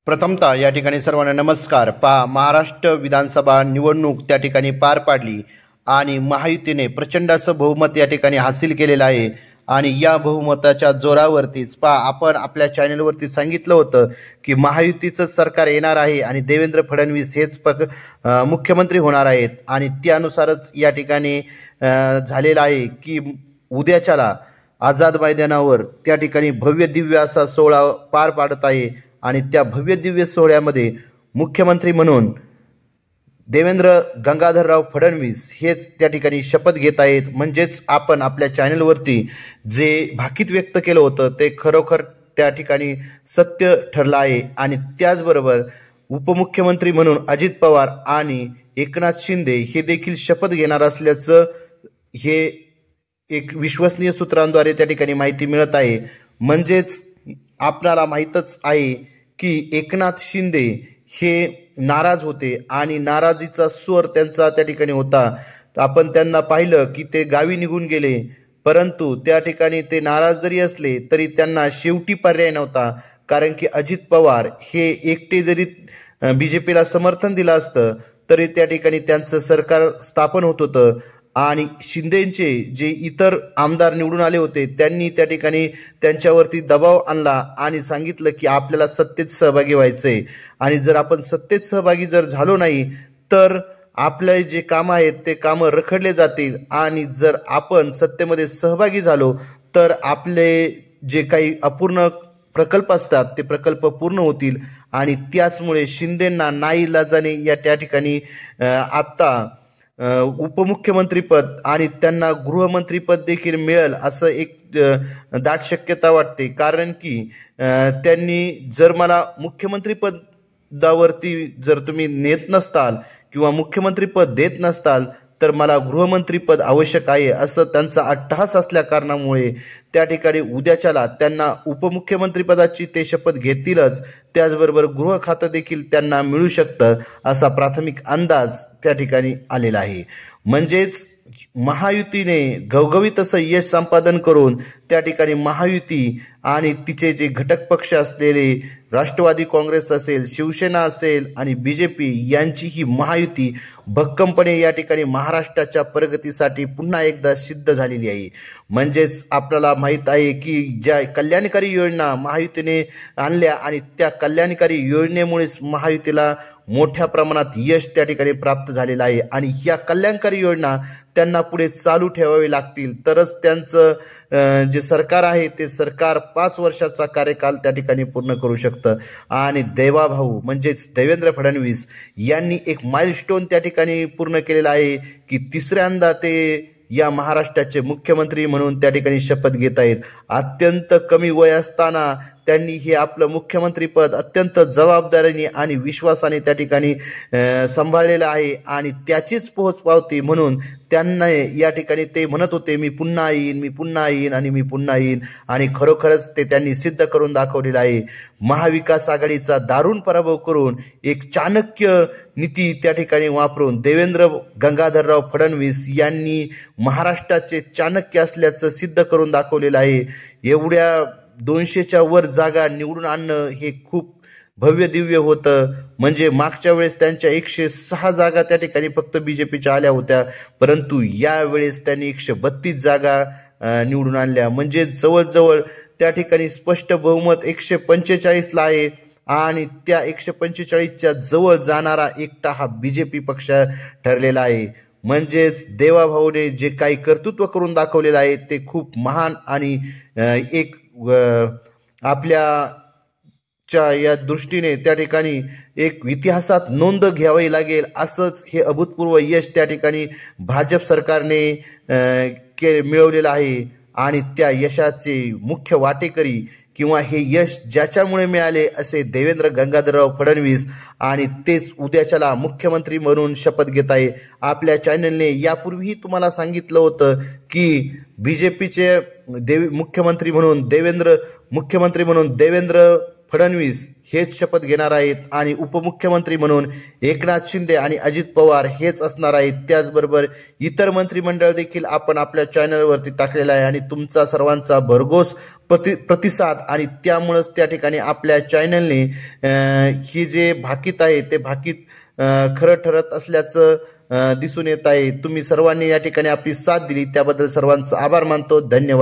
प्रथमतः या ठिकाणी सर्वांना नमस्कार। महाराष्ट्र विधानसभा निवडणूक त्या ठिकाणी पार पाडली आणि महायुतीने प्रचंड असं बहुमत या ठिकाणी हासिल केलेलं आहे आणि या बहुमताच्या जोरावरतीच आपण आपल्या चॅनलवरती सांगितलं होतं की महायुतीचं सरकार येणार आहे आणि देवेंद्र फडणवीस हेच मुख्यमंत्री होणार आहेत आणि त्यानुसारच या ठिकाणी झालेलं आहे की उद्याच्याला आझाद मैदानावर त्या ठिकाणी भव्य दिव्य असा सोहळा पार पाडत आहे आणि त्या भव्य दिव्य सोहळ्यामध्ये मुख्यमंत्री म्हणून देवेंद्र गंगाधरराव फडणवीस हेच त्या ठिकाणी शपथ घेत आहेत। म्हणजेच आपण आपल्या चॅनलवरती जे भाकीत व्यक्त केलं होतं ते खरोखर त्या ठिकाणी सत्य ठरलं आहे आणि त्याचबरोबर उपमुख्यमंत्री म्हणून अजित पवार आणि एकनाथ शिंदे हे देखील शपथ घेणार असल्याचं हे एक विश्वसनीय सूत्रांद्वारे त्या ठिकाणी माहिती मिळत आहे। म्हणजेच आपल्याला माहीतच आहे की एकनाथ शिंदे हे नाराज होते आणि नाराजीचा स्वर त्यांचा त्या ठिकाणी होता। आपण त्यांना पाहिलं की ते गावी निघून गेले, परंतु त्या ठिकाणी ते नाराज जरी असले तरी त्यांना शेवटी पर्याय नव्हता, कारण की अजित पवार हे एकटे जरी बीजेपीला समर्थन दिलं असतं तरी त्या ठिकाणी त्यांचं सरकार स्थापन होत होतं आणि शिंदेचे जे इतर आमदार निवडून आले होते त्यांनी त्या ठिकाणी त्यांच्यावरती दबाव आणला आणि सांगितलं की आपल्याला सत्तेत सहभागी व्हायचंय आणि जर आपण सत्तेत सहभागी जर झालो नाही तर आपले जे कामं आहेत ते कामं रखडले जातील आणि जर आपण सत्तेमध्ये सहभागी झालो तर आपले जे काही अपूर्ण प्रकल्प असतात ते प्रकल्प पूर्ण होतील आणि त्याचमुळे शिंदेंना नाईलाजाने या त्या ठिकाणी आता उपमुख्यमंत्रीपद आणि त्यांना गृहमंत्रीपद देखील मिळेल असं एक दाट शक्यता वाटते। कारण की त्यांनी जर मला मुख्यमंत्रीपदावरती जर तुम्ही नेत नसताल किंवा मुख्यमंत्रीपद देत नसताल तर मला गृहमंत्रीपद आवश्यक आहे असं त्यांचा अट्टहास असल्या कारणामुळे त्या ठिकाणी उद्याच्याला त्यांना उपमुख्यमंत्रीपदाची ते शपथ घेतीलच, त्याचबरोबर गृह खातं देखील त्यांना मिळू शकतं असा प्राथमिक अंदाज त्या ठिकाणी आलेला आहे। म्हणजेच महायुतीने घवघवीत असं यश संपादन करून त्या ठिकाणी महायुती आणि तिचे जे घटक पक्ष असलेले राष्ट्रवादी काँग्रेस असेल, शिवसेना असेल आणि बीजेपी यांची ही महायुती भक्कमपणे या ठिकाणी महाराष्ट्राच्या प्रगतीसाठी पुन्हा एकदा सिद्ध झालेली आहे। म्हणजेच आपल्याला माहित आहे की ज्या कल्याणकारी योजना महायुतीने आणल्या आणि त्या कल्याणकारी योजनेमुळेच महायुतीला मोठ्या प्रमाणात यश त्या ठिकाणी प्राप्त झालेलं आहे आणि या कल्याणकारी योजना त्यांना पुढे चालू ठेवावी लागतील तरच त्यांचं जे सरकार आहे ते सरकार 5 वर्षाचा कार्यकाल त्या ठिकाणी पूर्ण करू शकतं आणि देवाभाऊ म्हणजेच देवेंद्र फडणवीस यांनी एक माइलस्टोन त्या ठिकाणी पूर्ण केलेला आहे की तिसऱ्यांदा ते या महाराष्ट्राचे मुख्यमंत्री म्हणून त्या ठिकाणी शपथ घेत आहेत। अत्यंत कमी वय असताना त्यांनी हे आपलं मुख्यमंत्रीपद अत्यंत जबाबदारीने आणि विश्वासाने त्या ठिकाणी सांभाळलेलं आहे आणि त्याचीच पोहोचपावती म्हणून त्यांना या ठिकाणी ते म्हणत होते मी पुन्हा येईन, मी पुन्हा येईन आणि मी पुन्हा येईन आणि खरोखरच ते त्यांनी सिद्ध करून दाखवलेलं आहे। महाविकास आघाडीचा दारुण पराभव करून एक चाणक्य नीती त्या ठिकाणी वापरून देवेंद्र गंगाधरराव फडणवीस यांनी महाराष्ट्राचे चाणक्य असल्याचं सिद्ध करून दाखवलेलं आहे। एवढ्या 200च्या वर जागा निवडून आणणं हे खूप भव्य दिव्य होतं। म्हणजे मागच्या वेळेस त्यांच्या 106 जागा त्या ठिकाणी फक्त बीजेपीच्या आल्या होत्या, परंतु यावेळेस त्यांनी 132 जागा निवडून आणल्या। म्हणजे जवळजवळ त्या ठिकाणी स्पष्ट बहुमत 145ला आहे आणि त्या 145च्या जवळ जाणारा एकटा हा बीजेपी पक्ष ठरलेला आहे। म्हणजेच देवाभाऊने जे काही कर्तृत्व करून दाखवलेलं आहे ते खूप महान आणि एक आपल्याच्या या दृष्टीने त्या ठिकाणी एक इतिहासात नोंद घ्यावी लागेल असंच हे अभूतपूर्व यश त्या ठिकाणी भाजप सरकारने मिळवलेलं आहे आणि त्या यशाचे मुख्य वाटेकरी किंवा हे यश ज्याच्यामुळे मिळाले असे देवेंद्र गंगाधरराव फडणवीस आणि तेच उद्याच्याला मुख्यमंत्री म्हणून शपथ घेत आहे। आपल्या चॅनलने यापूर्वीही तुम्हाला सांगितलं होतं की बीजेपीचे मुख्यमंत्री म्हणून देवेंद्र फडणवीस हेच शपथ घेणार आहेत आणि उपमुख्यमंत्री म्हणून एकनाथ शिंदे आणि अजित पवार हेच असणार आहेत. त्याचबरोबर इतर मंत्रिमंडळ देखील आपण आपल्या चॅनलवरती टाकलेला आहे आणि तुमचा सर्वांचा भरघोस प्रतिसाद आणि त्यामुळेच त्या ठिकाणी आपल्या चॅनलने ही जे भाकीत आहे ते भाकीत खरं ठरत असल्याचं दिसून येत आहे. तुम्ही सर्वांनी या ठिकाणी आपली साथ दिली त्याबद्दल सर्वांचा आभार मानतो. धन्यवाद.